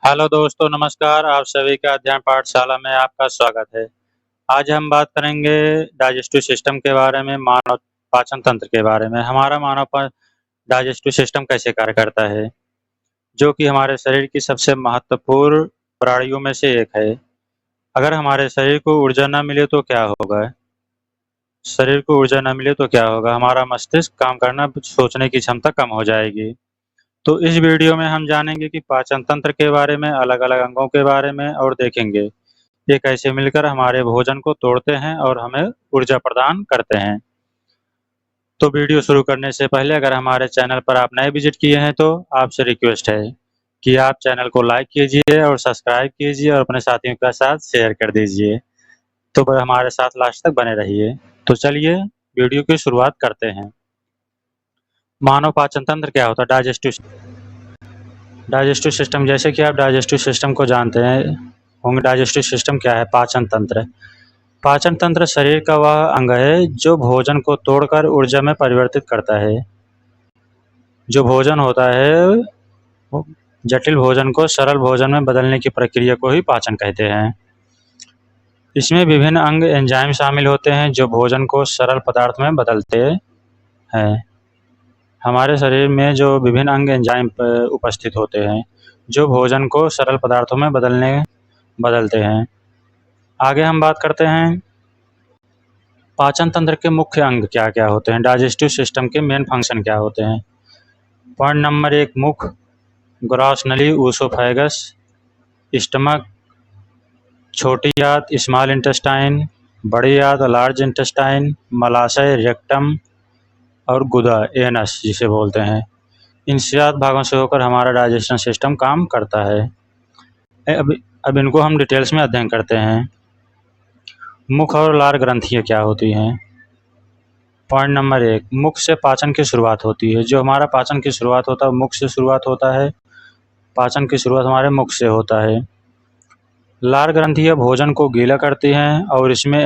Hello दोस्तों, नमस्कार। आप सभी का अध्ययन पाठशाला में आपका स्वागत है। आज हम बात करेंगे डाइजेस्टिव सिस्टम के बारे में, मानव पाचन तंत्र के बारे में। हमारा डाइजेस्टिव सिस्टम कैसे कार्य करता है, जो कि हमारे शरीर की सबसे महत्वपूर्ण प्रणालियों में से एक है। अगर हमारे शरीर को ऊर्जा न मिले तो क्या होगा? हमारा मस्तिष्क काम करना, सोचने की क्षमता कम हो जाएगी। तो इस वीडियो में हम जानेंगे कि पाचन तंत्र के बारे में, अलग-अलग अंगों के बारे में, और देखेंगे ये कैसे मिलकर हमारे भोजन को तोड़ते हैं और हमें ऊर्जा प्रदान करते हैं। तो वीडियो शुरू करने से पहले अगर हमारे चैनल पर आप नए विजिट किए हैं तो आपसे रिक्वेस्ट है कि आप चैनल को लाइक कीजिए और सब्सक्राइब कीजिए और अपने साथियों के साथ शेयर कर दीजिए। तो हमारे साथ लास्ट तक बने रहिए। तो चलिए वीडियो की शुरुआत करते हैं। मानव पाचन तंत्र क्या होता है? डाइजेस्टिव सिस्टम, जैसे कि आप डाइजेस्टिव सिस्टम को जानते हैं होंगे। डाइजेस्टिव सिस्टम क्या है? पाचन तंत्र। पाचन तंत्र शरीर का वह अंग है जो भोजन को तोड़कर ऊर्जा में परिवर्तित करता है। जो भोजन होता है, जटिल भोजन को सरल भोजन में बदलने की प्रक्रिया को ही पाचन कहते हैं। इसमें विभिन्न अंग एंजाइम शामिल होते हैं जो भोजन को सरल पदार्थ में बदलते हैं। हमारे शरीर में जो विभिन्न अंग एंजाइम उपस्थित होते हैं जो भोजन को सरल पदार्थों में बदलते हैं। आगे हम बात करते हैं पाचन तंत्र के मुख्य अंग क्या क्या होते हैं, डाइजेस्टिव सिस्टम के मेन फंक्शन क्या होते हैं। पॉइंट नंबर 1, मुख, ग्रॉस नली, ऊसोफेगस, स्टमक, छोटी आंत स्मॉल इंटेस्टाइन, बड़ी आंत लार्ज इंटेस्टाइन, मलाशय रेक्टम, और गुदा एनस जिसे बोलते हैं। इन 7 भागों से होकर हमारा डाइजेशन सिस्टम काम करता है। अब इनको हम डिटेल्स में अध्ययन करते हैं। मुख और लार ग्रंथियाँ क्या होती हैं। पॉइंट नंबर 1, मुख से पाचन की शुरुआत होती है। जो हमारा पाचन की शुरुआत होता है मुख से शुरुआत होता है। पाचन की शुरुआत हमारे मुख से होता है। लार ग्रंथियाँ भोजन को गीला करती हैं और इसमें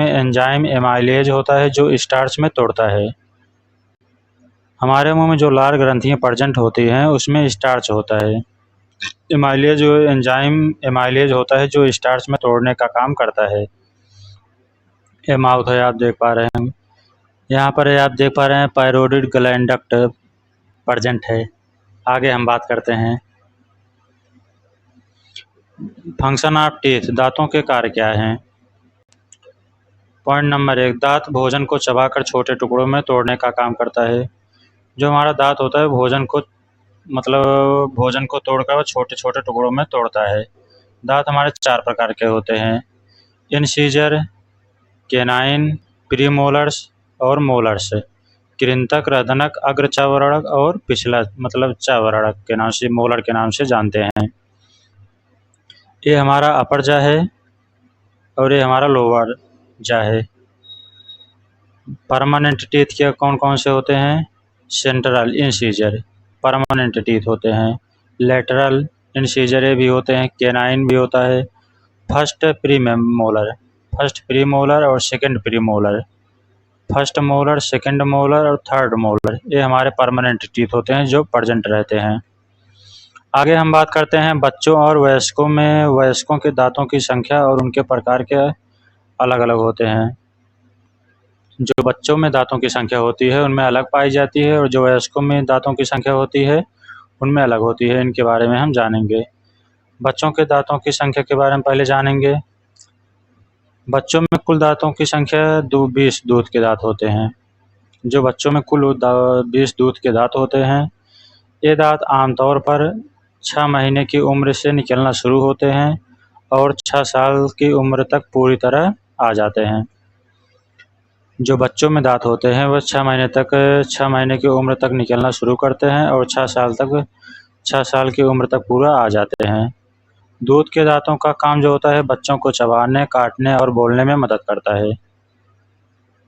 एंजाइम एमाइलेज होता है जो स्टार्च में तोड़ता है। हमारे मुंह में जो लार ग्रंथियाँ प्रेजेंट होती हैं उसमें स्टार्च होता है। एंजाइम एमाइलेज होता है जो स्टार्च में तोड़ने का काम करता है। ये माउथ है, आप देख पा रहे हैं। यहाँ पर आप देख पा रहे हैं पायरोडिड ग्लैंड डक्ट प्रेजेंट है। आगे हम बात करते हैं फंक्शन ऑफ टीथ, दांतों के कार्य क्या हैं। पॉइंट नंबर 1, दांत भोजन को चबाकर छोटे टुकड़ों में तोड़ने का काम करता है। जो हमारा दांत होता है भोजन को तोड़कर वो छोटे छोटे टुकड़ों में तोड़ता है। दांत हमारे 4 प्रकार के होते हैं, इंसीजर, केनाइन, प्रीमोलर्स और मोलर्स। कृंतक, रदनक, अग्र चवरणक और पिछला चवरणक के नाम से, मोलर के नाम से जानते हैं। ये हमारा अपर जा है और ये हमारा लोअर जा है। परमानेंट टीथ के कौन कौन से होते हैं? सेंट्रल इंसीजर परमानेंट टीथ होते हैं, लेटरल इंसीजर भी होते हैं, केनाइन भी होता है, फर्स्ट प्रीमोलर और second premolar, first molar, second molar और थर्ड मोलर। ये हमारे परमानेंट टीथ होते हैं जो प्रेजेंट रहते हैं। आगे हम बात करते हैं बच्चों और वयस्कों में। वयस्कों के दांतों की संख्या और उनके प्रकार के अलग अलग होते हैं। जो बच्चों में दांतों की संख्या होती है उनमें अलग पाई जाती है और जो वयस्कों में दांतों की संख्या होती है उनमें अलग होती है। इनके बारे में हम जानेंगे। बच्चों के दांतों की संख्या के बारे में पहले जानेंगे। बच्चों में कुल दांतों की संख्या 20 दूध के दांत होते हैं। जो बच्चों में कुल 20 दूध के दांत होते हैं, ये दांत आमतौर पर 6 महीने की उम्र से निकलना शुरू होते हैं और 6 साल की उम्र तक पूरी तरह आ जाते हैं। जो बच्चों में दांत होते हैं वह 6 महीने की उम्र तक निकलना शुरू करते हैं और 6 साल की उम्र तक पूरा आ जाते हैं। दूध के दांतों का काम जो होता है बच्चों को चबाने, काटने और बोलने में मदद करता है।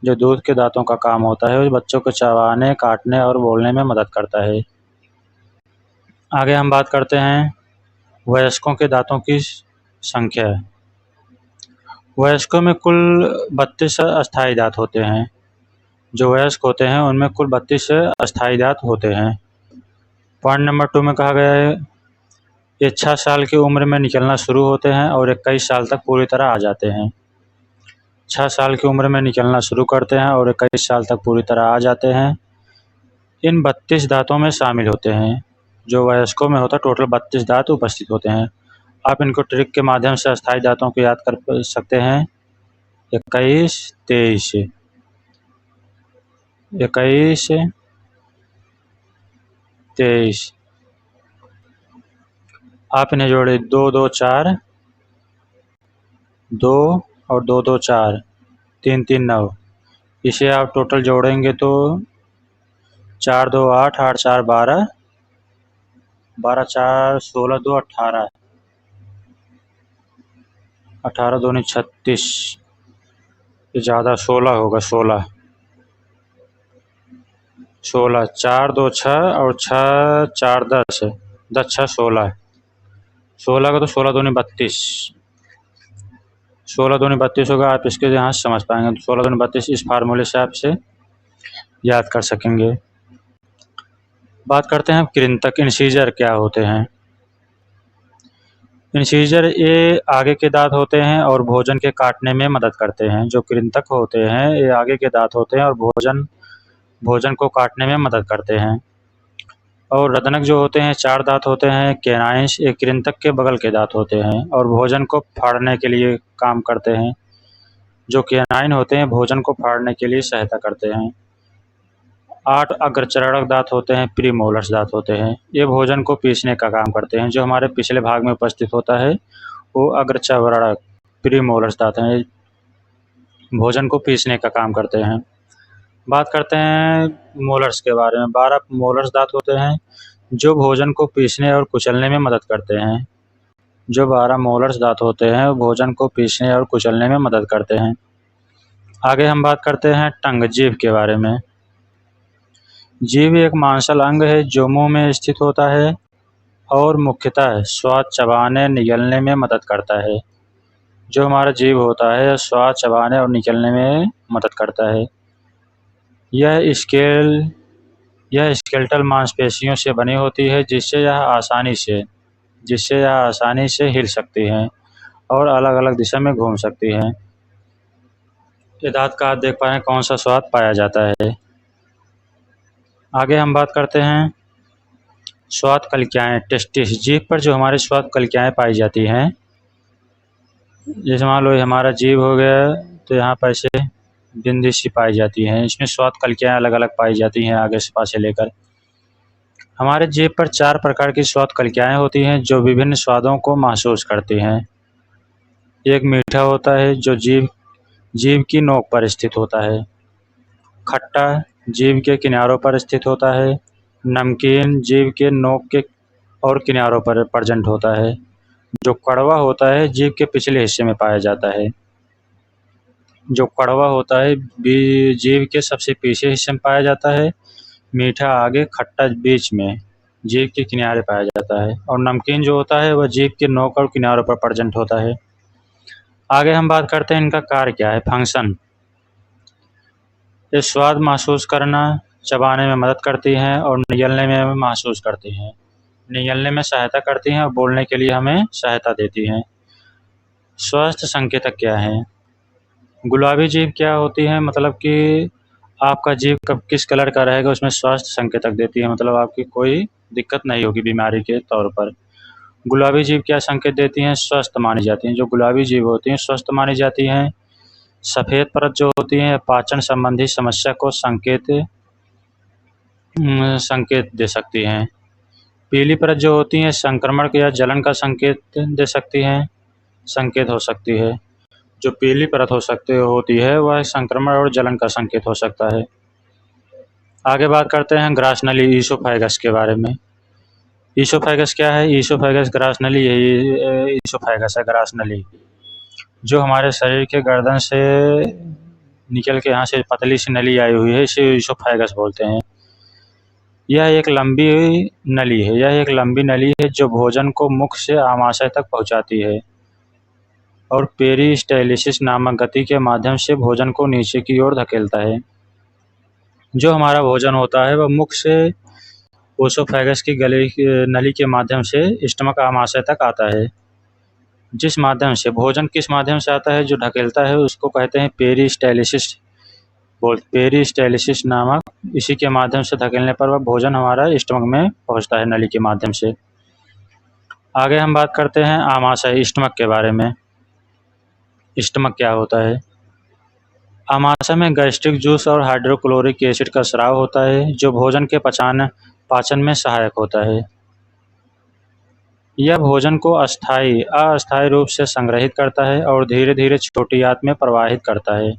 जो दूध के दांतों का काम होता है वो बच्चों को चबाने, काटने और बोलने में मदद करता है। आगे हम बात करते हैं वयस्कों के दांतों की संख्या। वयस्कों में कुल 32 अस्थायी दांत होते हैं। जो वयस्क होते हैं उनमें कुल 32 अस्थायी दांत होते हैं। पॉइंट नंबर 2 में कहा गया है ये 6 साल की उम्र में निकलना शुरू होते हैं और 21 साल तक पूरी तरह आ जाते हैं। 6 साल की उम्र में निकलना शुरू करते हैं और 21 साल तक पूरी तरह आ जाते हैं। इन 32 दाँतों में शामिल होते हैं। जो वयस्कों में होता है टोटल 32 दाँत उपस्थित होते हैं। आप इनको ट्रिक के माध्यम से अस्थायी दाँतों को याद कर सकते हैं। 21, 23, 21, 23। आप इन्हें जोड़े 2, 2, 4, 2 और 2, 2, 4, 3, 3, 9। इसे आप टोटल जोड़ेंगे तो 4, 2, 8, 8, 4, 12, 12, 4, 16, 2, 18, 18 दूनी 36। ये ज़्यादा 16 होगा, 16, 16, 4, 2, 6 और 6, 4, 10, 10, 6, 16, 16 का तो 16 दूनी 32, 16 दूनी 32 होगा। आप इसके यहाँ से समझ पाएंगे तो 16 दूनी 32 इस फार्मूले से आप इसे याद कर सकेंगे। बात करते हैं कृंतक, इंसीजर क्या होते हैं। इंसीजर ये आगे के दांत होते हैं और भोजन के काटने में मदद करते हैं। जो कृंतक होते हैं ये आगे के दांत होते हैं और भोजन को काटने में मदद करते हैं। और रदनक जो होते हैं 4 दांत होते हैं। कैनाइंस ये कृंतक के बगल के दांत होते हैं और भोजन को फाड़ने के लिए काम करते हैं। जो कैनाइन होते हैं भोजन को फाड़ने के लिए सहायता करते हैं। 8 अग्रचरणक दांत होते हैं, प्रीमोलर्स दांत होते हैं। ये भोजन को पीसने का काम करते हैं। जो हमारे पिछले भाग में उपस्थित होता है वो अग्रचरणक प्रीमोलर्स दांत हैं, भोजन को पीसने का काम करते हैं। बात करते हैं मोलर्स के बारे में। 12 मोलर्स दांत होते हैं जो भोजन को पीसने और कुचलने में मदद करते हैं। जो 12 मोलर्स दांत होते हैं वो भोजन को पीसने और कुचलने में मदद करते हैं। आगे हम बात करते हैं टंग, जीभ के बारे में। जीभ एक मांसल अंग है जो मुंह में स्थित होता है और मुख्यतः स्वाद चबाने निगलने में मदद करता है। जो हमारा जीभ होता है स्वाद चबाने और निगलने में मदद करता है। यह स्केलेटल मांसपेशियों से बनी होती है जिससे यह आसानी से हिल सकती हैं और अलग अलग दिशा में घूम सकती हैं। ये दांत का आप देख पा रहे हैं कौन सा स्वाद पाया जाता है। आगे हम बात करते हैं स्वाद कलिकाएं, टेस्टिस। जीभ पर जो हमारे स्वाद कलिकाएं पाई जाती हैं, जैसे मान लो हमारा जीभ हो गया तो यहाँ पर से बिंदी सी पाई जाती हैं। इसमें स्वाद कलिकाएं अलग अलग पाई जाती हैं आगे से पासे लेकर। हमारे जीभ पर 4 प्रकार की स्वाद कलिकाएं होती हैं जो विभिन्न स्वादों को महसूस करती हैं। एक मीठा होता है जो जीभ की नोक पर स्थित होता है। खट्टा जीभ के किनारों पर स्थित होता है। नमकीन जीभ के नोक के और किनारों पर प्रेजेंट होता है। जो कड़वा होता है जीभ के पिछले हिस्से में पाया जाता है। जो कड़वा होता है जीभ के सबसे पीछे हिस्से में पाया जाता है। मीठा आगे, खट्टा बीच में जीभ के किनारे पाया जाता है। और नमकीन जो होता है वह जीभ के नोक और किनारों पर प्रेजेंट होता है। आगे हम बात करते हैं इनका कार्य क्या है, फंक्शन। ये स्वाद महसूस करना, चबाने में मदद करती हैं और निगलने में महसूस करती हैं, निगलने में सहायता करती हैं और बोलने के लिए हमें सहायता देती हैं। स्वास्थ्य संकेतक क्या हैं? गुलाबी जीभ क्या होती है, मतलब कि आपका जीभ कब किस कलर का रहेगा उसमें स्वास्थ्य संकेतक देती है, मतलब आपकी कोई दिक्कत नहीं होगी बीमारी के तौर पर। गुलाबी जीभ क्या संकेत देती हैं? स्वस्थ मानी जाती हैं। जो गुलाबी जीभ होती हैं स्वस्थ मानी जाती हैं। सफ़ेद परत जो होती है पाचन संबंधी समस्या को संकेत दे सकती हैं। पीली परत जो होती है संक्रमण या जलन का संकेत दे सकती हैं, संकेत हो सकती है। जो पीली परत होती है वह संक्रमण और जलन का संकेत हो सकता है। आगे बात करते हैं ग्रास नली, ईसोफेगस के बारे में। ईसोफेगस क्या है? ईसोफेगस ग्रास नली, यही ईसोफेगस है ग्रास नली, जो हमारे शरीर के गर्दन से निकल के यहाँ से पतली सी नली आई हुई है, इसे ईसोफेगस बोलते हैं। यह एक लंबी नली है जो भोजन को मुख से आमाशय तक पहुँचाती है और पेरिस्टाल्सिस नामक गति के माध्यम से भोजन को नीचे की ओर धकेलता है। जो हमारा भोजन होता है वह मुख से ओसोफेगस की गले नली के माध्यम से स्टमक आमाशय तक आता है। जिस माध्यम से भोजन किस माध्यम से आता है, जो ढकेलता है उसको कहते हैं पेरिस्टालिसिस। पेरिस्टालिसिस नामक इसी के माध्यम से धकेलने पर वह भोजन हमारा स्टमक में पहुंचता है नली के माध्यम से। आगे हम बात करते हैं आमाशय स्टमक के बारे में। स्टमक क्या होता है? आमाशय में गैस्ट्रिक जूस और हाइड्रोक्लोरिक एसिड का स्राव होता है, जो भोजन के पाचन में सहायक होता है। यह भोजन को अस्थायी रूप से संग्रहित करता है और धीरे धीरे छोटी आंत में प्रवाहित करता है।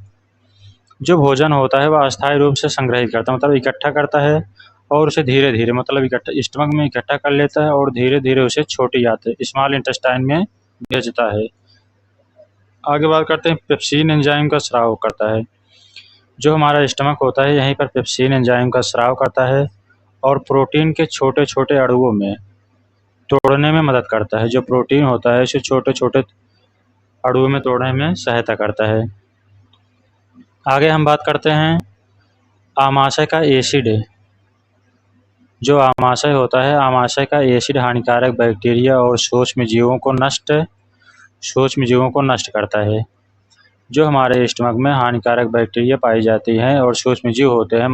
जो भोजन होता है वह अस्थायी रूप से संग्रहित करता है, मतलब इकट्ठा करता है और उसे धीरे धीरे मतलब स्टमक में इकट्ठा कर लेता है और धीरे धीरे उसे छोटी आंत स्मॉल इंटेस्टाइन में भेजता है। आगे बात करते हैं पेप्सिन एंजाइम का स्राव करता है। जो हमारा स्टमक होता है यहीं पर पेप्सिन एंजाइम का स्राव करता है और प्रोटीन के छोटे छोटे अणुओं में तोड़ने में मदद करता है। जो प्रोटीन होता है इसे छोटे छोटे अणुओं में तोड़ने में सहायता करता है। आगे हम बात करते हैं आमाशय का एसिड। जो आमाशय होता है, आमाशय का एसिड हानिकारक बैक्टीरिया और सूक्ष्म जीवों को नष्ट करता है। जो हमारे स्टमक में हानिकारक बैक्टीरिया पाई जाती हैं और सूक्ष्म जीव होते हैं,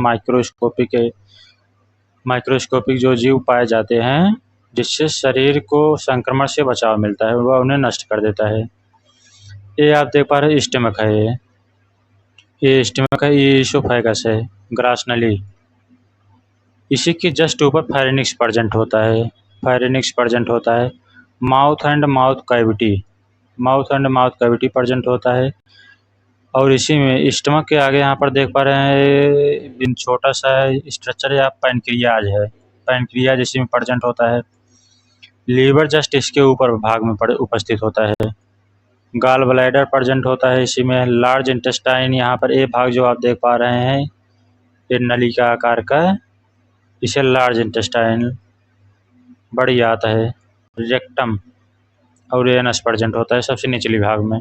माइक्रोस्कोपिक जो जीव पाए जाते हैं जिससे शरीर को संक्रमण से बचाव मिलता है, वह उन्हें नष्ट कर देता है। ये आप देख पा रहे हैं स्टमक है, ये स्टमक है, ये इसोफेगस है, ग्रास नली। इसी के जस्ट ऊपर फायरिनिक्स प्रेजेंट होता है। Mouth and mouth cavity present होता है और इसी में स्टमक के आगे यहाँ पर देख पा रहे हैं छोटा सा स्ट्रक्चर या पैनक्रियाज इसी में प्रेजेंट होता है। लीवर जस्ट इसके ऊपर भाग में उपस्थित होता है। गाल ब्लैडर प्रेजेंट होता है इसी में। लार्ज इंटेस्टाइन यहाँ पर ए भाग जो आप देख पा रहे हैं ये नली का आकार का, इसे लार्ज इंटेस्टाइन बड़ी आंत है। रेक्टम और एनस प्रेजेंट होता है सबसे निचली भाग में।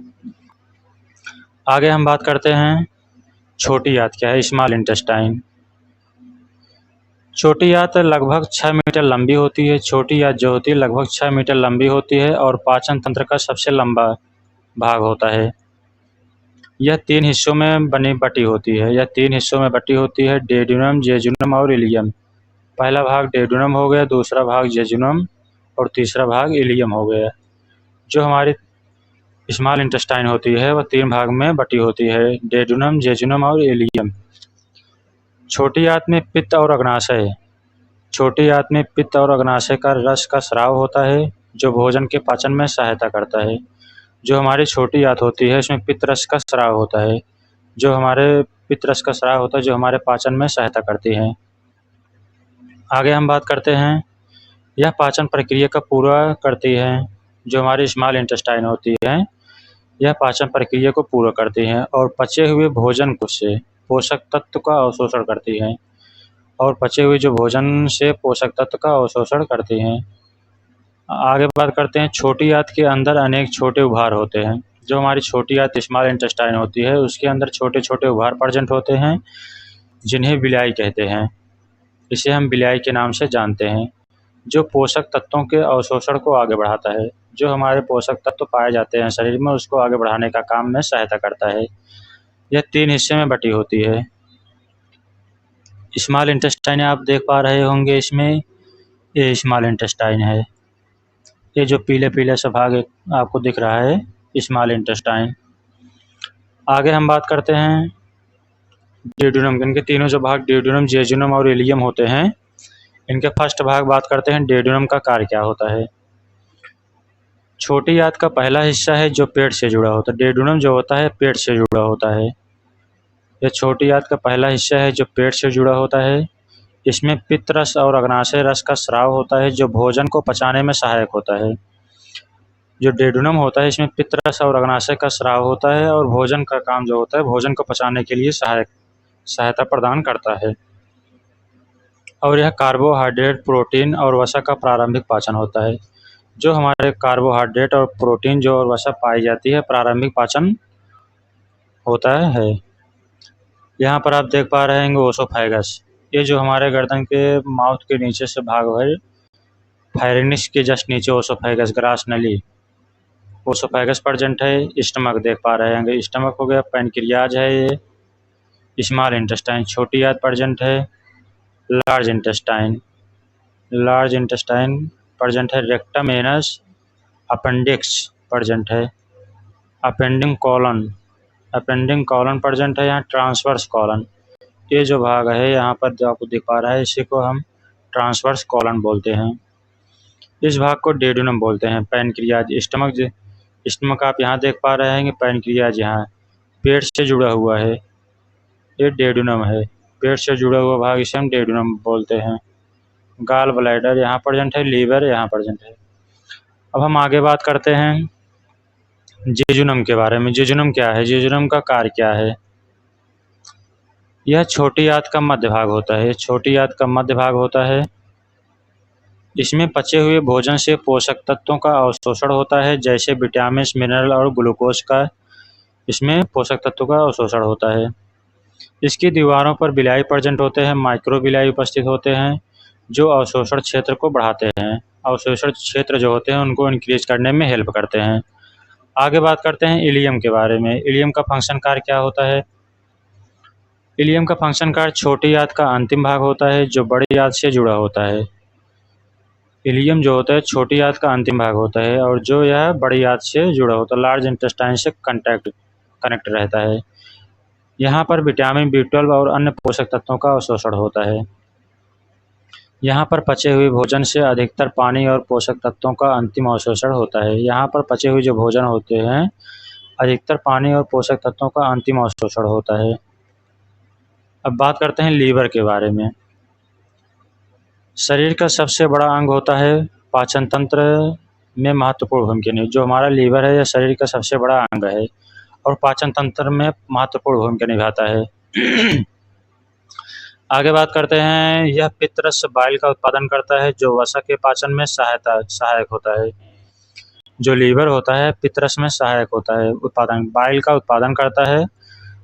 आगे हम बात करते हैं छोटी आंत क्या है, स्मॉल इंटेस्टाइन। छोटी आंत लगभग 6 मीटर लंबी होती है। छोटी आंत जो होती है लगभग 6 मीटर लंबी होती है और पाचन तंत्र का सबसे लंबा भाग होता है। यह 3 हिस्सों में बटी होती है, डेड्यूनम, जेजुनम और इलियम। पहला भाग डेड्यूनम हो गया, दूसरा भाग जेजुनम और तीसरा भाग इलियम हो गया। जो हमारी स्मॉल इंटेस्टाइन होती है वह 3 भाग में बटी होती है, डेड्यूनम, जेजुनम और इलियम। छोटी आंत में पित्त और अग्नाशय का रस का स्राव होता है जो भोजन के पाचन में सहायता करता है। जो हमारी छोटी आंत होती है इसमें पित्त रस का स्राव होता है, जो हमारे पाचन में सहायता करती है। आगे हम बात करते हैं यह पाचन प्रक्रिया का पूरा करती है। जो हमारी स्मॉल इंटेस्टाइन होती है यह पाचन प्रक्रिया को पूरा करती हैं और पचे हुए भोजन से पोषक तत्व का अवशोषण करती हैं आगे बात करते हैं छोटी आंत के अंदर अनेक छोटे उभार होते हैं। जो हमारी छोटी आंत स्मॉल इंटेस्टाइन होती है उसके अंदर छोटे छोटे उभार प्रेजेंट होते हैं जिन्हें विलाई कहते हैं। इसे हम विलाई के नाम से जानते हैं, जो पोषक तत्वों के अवशोषण को आगे बढ़ाता है। जो हमारे पोषक तत्व पाए जाते हैं शरीर में उसको आगे बढ़ाने का काम में सहायता करता है। यह 3 हिस्से में बटी होती है। स्मॉल इंटेस्टाइन आप देख पा रहे होंगे, इसमें ये स्मॉल इंटेस्टाइन है। ये जो पीले पीले सा भाग आपको दिख रहा है स्मॉल इंटेस्टाइन। आगे हम बात करते हैं डेड्यूनम। इनके तीनों जो भाग डेड्यूनम, जेजुनम और इलियम होते हैं, इनके फर्स्ट भाग बात करते हैं डेड्यूनम का कार्य क्या होता है। छोटी आंत का पहला हिस्सा है जो पेट से जुड़ा होता है। डेड्यूनम जो होता है पेट से जुड़ा होता है। यह छोटी आंत का पहला हिस्सा है जो पेट से जुड़ा होता है। इसमें पित्त रस और अग्नाशय रस का स्राव होता है जो भोजन को पचाने में सहायक होता है। जो डेड्यूनम होता है इसमें पित्त रस और अग्नाशय का स्राव होता है और भोजन का काम जो होता है भोजन को पचाने के लिए सहायता प्रदान करता है। और यह कार्बोहाइड्रेट, प्रोटीन और वसा का प्रारंभिक पाचन होता है। जो हमारे कार्बोहाइड्रेट और प्रोटीन जो और वसा पाई जाती है प्रारंभिक पाचन होता है। यहाँ पर आप देख पा रहे हैं ओसोफेगस। ये जो हमारे गर्दन के माउथ के नीचे से भाग है, फायरिंग्स के जस्ट नीचे ओसोफेगस, ग्रास नली, ओसोफेगस प्रेजेंट है। स्टमक देख पा रहे हैं, स्टमक हो गया। पैनक्रियाज है ये। स्मॉल इंटेस्टाइन, छोटी आंत प्रेजेंट है। Large intestine, large intestine present है। रेक्टम, एनस, अपेंडिक्स प्रेजेंट है। Appending colon, appending colon present है। यहाँ ट्रांसवर्स कॉलन, ये जो भाग है यहाँ पर जो आपको दिख पा रहा है, इसी को हम ट्रांसवर्स कॉलन बोलते हैं। इस भाग को डेड्यूनम बोलते हैं। पैनक्रियाज, स्टमक आप यहाँ देख पा रहे हैं कि पैनक्रियाज यहाँ पेट से जुड़ा हुआ है, ये डेड्यूनम है। पेट से जुड़ा हुआ भाग इसे हम डेड्यूनम बोलते हैं। गाल ब्लैडर यहाँ प्रेजेंट है। लीवर यहाँ प्रेजेंट है। अब हम आगे बात करते हैं जेजुनम के बारे में। जेजुनम क्या है, जेजुनम का कार्य क्या है? यह छोटी आंत का मध्य भाग होता है। छोटी आंत का मध्य भाग होता है। इसमें पचे हुए भोजन से पोषक तत्वों का अवशोषण होता है, जैसे विटामिन, मिनरल और ग्लूकोज का इसमें पोषक तत्वों का अवशोषण होता है। इसकी दीवारों पर विलाई प्रेजेंट होते हैं, माइक्रोविलाई उपस्थित होते हैं, जो अवशोषण क्षेत्र को बढ़ाते हैं। अवशोषण क्षेत्र जो होते हैं उनको इंक्रीज करने में हेल्प करते हैं। आगे बात करते हैं इलियम के बारे में। इलियम का फंक्शन कार्य क्या होता है? इलियम का फंक्शन कार्य छोटी आंत का अंतिम भाग होता है, जो बड़ी आंत से जुड़ा होता है। इलियम जो होता है छोटी आंत का अंतिम भाग होता है और जो यह बड़ी आंत से जुड़ा होता है, लार्ज इंटेस्टाइन से कनेक्ट रहता है। यहाँ पर विटामिन B12 और अन्य पोषक तत्वों का अवशोषण होता है। यहाँ पर पचे हुए भोजन से अधिकतर पानी और पोषक तत्वों का अंतिम अवशोषण होता है। यहाँ पर पचे हुए जो भोजन होते हैं, अधिकतर पानी और पोषक तत्वों का अंतिम अवशोषण होता है। अब बात करते हैं लीवर के बारे में। शरीर का सबसे बड़ा अंग होता है, पाचन तंत्र में महत्वपूर्ण भूमिका नहीं। जो हमारा लीवर है यह शरीर का सबसे बड़ा अंग है और पाचन तंत्र में महत्वपूर्ण भूमिका निभाता है। आगे बात करते हैं, यह पित्तरस बाइल का उत्पादन करता है, जो वसा के पाचन में सहायक होता है। जो लीवर होता है पित्तरस में सहायक होता है, बाइल का उत्पादन करता है,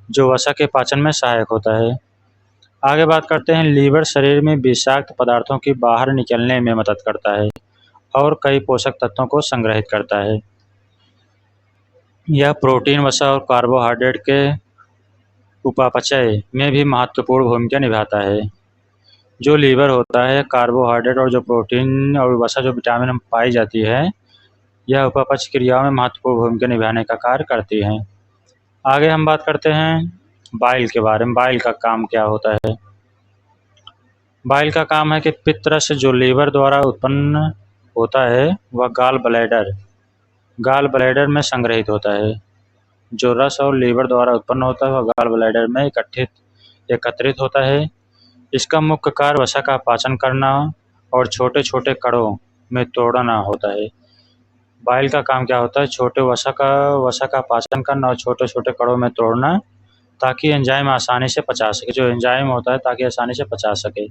जो वसा के पाचन में सहायक होता है। आगे बात करते हैं, लीवर शरीर में विषाक्त पदार्थों की बाहर निकलने में मदद करता है और कई पोषक तत्वों को संग्रहित करता है। यह प्रोटीन, वसा और कार्बोहाइड्रेट के उपापचय में भी महत्वपूर्ण भूमिका निभाता है। जो लीवर होता है कार्बोहाइड्रेट और जो प्रोटीन और वसा जो विटामिन में पाई जाती है, यह उपापचय क्रियाओं में महत्वपूर्ण भूमिका निभाने का कार्य करती हैं। आगे हम बात करते हैं बाइल के बारे में। बाइल का काम क्या होता है? बाइल का काम है कि पित्तरस जो लीवर द्वारा उत्पन्न होता है वह गाल ब्लैडर में संग्रहित होता है। जो रस और लीवर द्वारा उत्पन्न होता है वह गाल ब्लैडर में एकत्रित होता है। इसका मुख्य कार्य वसा का पाचन करना और छोटे छोटे कणों में तोड़ना होता है। बाइल का काम क्या होता है? छोटे वसा का पाचन करना और छोटे छोटे कणों में तोड़ना, ताकि एंजाइम आसानी से पचा सके। जो एंजाइम होता है ताकि आसानी से पचा सके।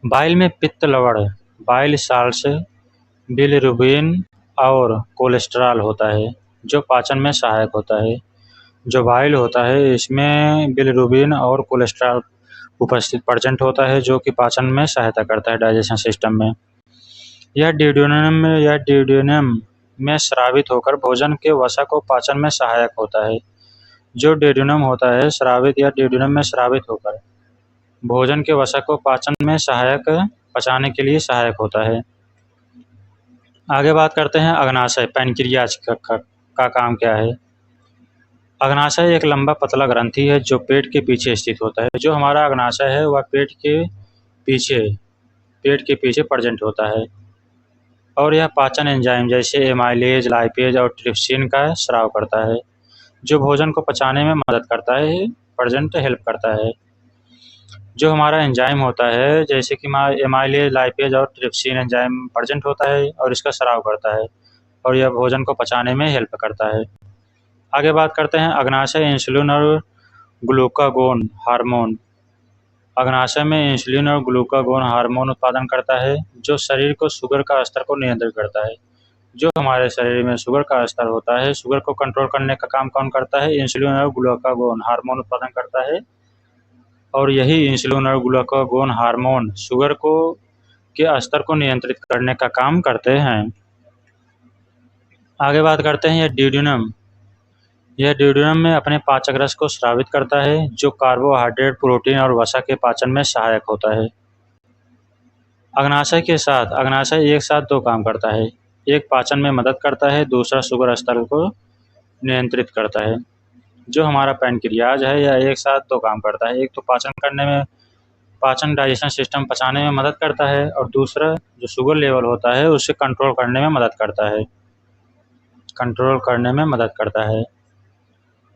बाइल में पित्त लवण, बाइल साल्ट्स, बिलिरुबिन और कोलेस्ट्रॉल होता है, जो पाचन में सहायक होता है। जो बाइल होता है इसमें बिलिरुबिन और कोलेस्ट्रॉल उपस्थित प्रेजेंट होता है, जो कि पाचन में सहायता करता है, डाइजेशन सिस्टम में। यह ड्यूडेनम में स्रावित होकर भोजन के वसा को पाचन में सहायक होता है। जो ड्यूडेनम होता है ड्यूडेनम में स्रावित होकर भोजन के वसा को पाचन में पचाने के लिए सहायक होता है। आगे बात करते हैं अग्नाशय, पैनक्रियाज का काम क्या है? अग्नाशय एक लंबा पतला ग्रंथि है जो पेट के पीछे स्थित होता है। जो हमारा अग्नाशय है वह पेट के पीछे प्रेजेंट होता है और यह पाचन एंजाइम जैसे एमाइलेज, लाइपेज और ट्रिप्सिन का स्राव करता है, जो भोजन को पचाने में मदद करता है, हेल्प करता है। जो हमारा एंजाइम होता है जैसे कि एमाइलेज, लाइपेज और ट्रिप्सिन एंजाइम प्रेजेंट होता है और इसका स्राव करता है और यह भोजन को पचाने में हेल्प करता है। आगे बात करते हैं अग्नाशय इंसुलिन और ग्लूकागोन हार्मोन। अग्नाशय में इंसुलिन और ग्लूकागोन हार्मोन उत्पादन करता है, जो शरीर को शुगर का स्तर को नियंत्रित करता है। जो हमारे शरीर में शुगर का स्तर होता है, शुगर को कंट्रोल करने का काम कौन करता है? इंसुलिन और ग्लूकागोन हार्मोन उत्पादन करता है और यही इंसुलिन और ग्लूकागोन हार्मोन शुगर को के स्तर को नियंत्रित करने का काम करते हैं। आगे बात करते हैं ड्यूडेनम। यह ड्यूडेनम में अपने पाचक रस को स्रावित करता है, जो कार्बोहाइड्रेट, प्रोटीन और वसा के पाचन में सहायक होता है। अग्नाशय के साथ अग्नाशय एक साथ दो काम करता है। एक पाचन में मदद करता है, दूसरा शुगर स्तर को नियंत्रित करता है। जो हमारा पैनक्रियाज है यह एक साथ दो काम करता है। एक तो पाचन डाइजेशन सिस्टम पचाने में मदद करता है, और दूसरा जो शुगर लेवल होता है उसे कंट्रोल करने में मदद करता है।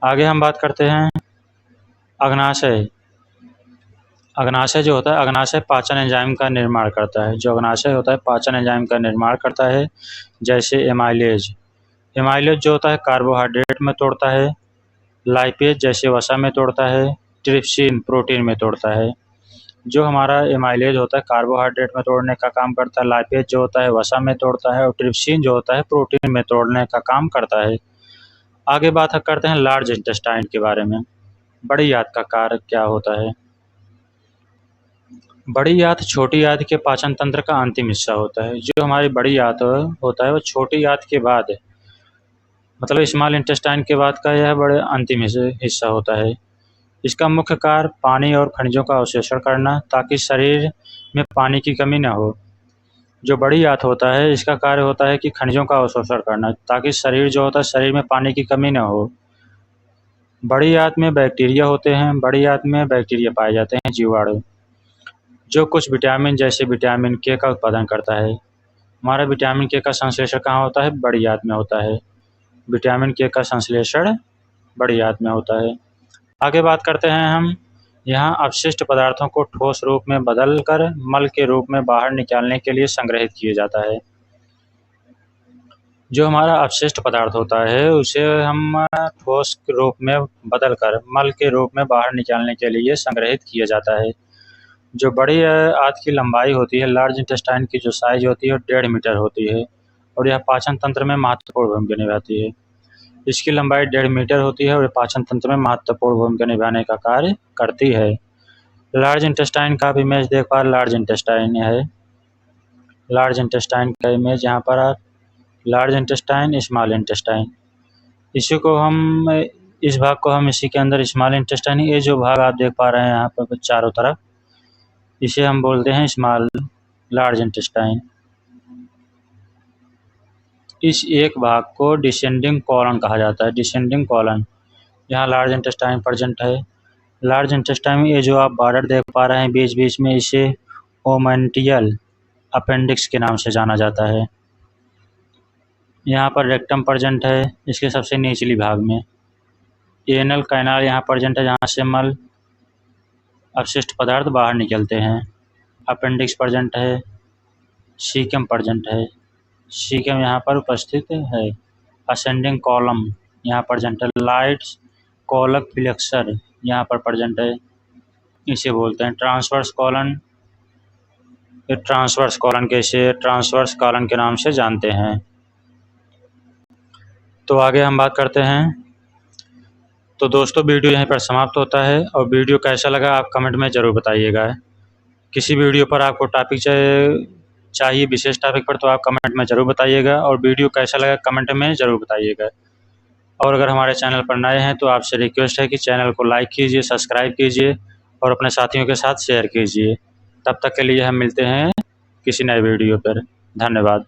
आगे हम बात करते हैं अग्नाशय। अग्नाशय जो होता है, अग्नाशय पाचन एंजाइम का निर्माण करता है। जो अग्नाशय होता है पाचन एंजाइम का निर्माण करता है, जैसे एमाइलेज। एमाइलेज जो होता है कार्बोहाइड्रेट में तोड़ता है, लाइपेज जैसे वसा में तोड़ता है, ट्रिप्सिन प्रोटीन में तोड़ता है। जो हमारा एमाइलेज होता है कार्बोहाइड्रेट में तोड़ने का काम करता है, लाइपेज जो होता है वसा में तोड़ता है, और ट्रिप्सिन जो होता है प्रोटीन में तोड़ने का काम करता है। आगे बात करते हैं लार्ज इंटेस्टाइन के बारे में। बड़ी आंत का कार्य क्या होता है? बड़ी आंत छोटी आंत के पाचन तंत्र का अंतिम हिस्सा होता है। जो हमारी बड़ी आंत होता है वो छोटी आंत के बाद, मतलब स्मॉल इंटेस्टाइन के बाद का यह बड़े अंतिम हिस्सा होता है। इसका मुख्य कार्य पानी और खनिजों का अवशोषण करना, ताकि शरीर में पानी की कमी न हो। जो बड़ी आंत होता है इसका कार्य होता है कि खनिजों का अवशोषण करना, ताकि शरीर में पानी की कमी न हो। बड़ी आंत में बैक्टीरिया होते हैं। बड़ी आंत में बैक्टीरिया पाए जाते हैं, जीवाणु, जो कुछ विटामिन जैसे विटामिन के का उत्पादन करता है। हमारा विटामिन के का संश्लेषण कहाँ होता है? बड़ी आंत में होता है। विटामिन के का संश्लेषण बड़ी आंत में होता है। आगे बात करते हैं हम, यहाँ अपशिष्ट पदार्थों को ठोस रूप में बदलकर मल के रूप में बाहर निकालने के लिए संग्रहित किया जाता है। जो हमारा अपशिष्ट पदार्थ होता है उसे हम ठोस रूप में बदलकर मल के रूप में बाहर निकालने के लिए संग्रहित किया जाता है। जो बड़ी आंत की लंबाई होती है, लार्ज इंटेस्टाइन की जो साइज होती है वो 1.5 मीटर होती है, और यह पाचन तंत्र में महत्वपूर्ण भूमिका निभाती है। इसकी लंबाई 1.5 मीटर होती है और ये पाचन तंत्र में महत्वपूर्ण भूमिका निभाने का कार्य करती है। लार्ज इंटेस्टाइन का भी इमेज देख पा रहे, लार्ज इंटेस्टाइन है। लार्ज इंटेस्टाइन का इमेज यहाँ पर आप, लार्ज इंटेस्टाइन, स्मॉल इंटेस्टाइन। इस भाग को हम इसी के अंदर स्मॉल इंटेस्टाइन, ये जो भाग आप देख पा रहे हैं यहाँ पर चारों तरफ, इसे हम बोलते हैं लार्ज इंटेस्टाइन। इस एक भाग को डिसेंडिंग कॉलन कहा जाता है। डिसेंडिंग कॉलन, यहाँ लार्ज इंटेस्टाइन प्रेजेंट है। लार्ज इंटेस्टाइन में ये जो आप बॉर्डर देख पा रहे हैं बीच बीच में, इसे ओमेंटियल अपेंडिक्स के नाम से जाना जाता है। यहाँ पर रेक्टम प्रेजेंट है, इसके सबसे निचली भाग में। एनल कैनाल यहाँ प्रेजेंट है, जहाँ से मल अपशिष्ट पदार्थ बाहर निकलते हैं। अपेंडिक्स प्रेजेंट है। सीकम प्रेजेंट है। सीकम यहाँ पर उपस्थित है। असेंडिंग कॉलम यहाँ प्रेजेंट है। लाइट्स कॉलक फ्लेक्सर यहाँ पर प्रेजेंट है, इसे बोलते हैं ट्रांसवर्स कॉलन। ट्रांसवर्स कॉलन के नाम से जानते हैं। तो आगे हम बात करते हैं। तो दोस्तों वीडियो यहीं पर समाप्त होता है, और वीडियो कैसा लगा आप कमेंट में ज़रूर बताइएगा। किसी वीडियो पर आपको टॉपिक चाहिए विशेष टॉपिक पर, तो आप कमेंट में ज़रूर बताइएगा, और वीडियो कैसा लगा कमेंट में ज़रूर बताइएगा। और अगर हमारे चैनल पर नए हैं तो आपसे रिक्वेस्ट है कि चैनल को लाइक कीजिए, सब्सक्राइब कीजिए और अपने साथियों के साथ शेयर कीजिए। तब तक के लिए हम मिलते हैं किसी नए वीडियो पर। धन्यवाद।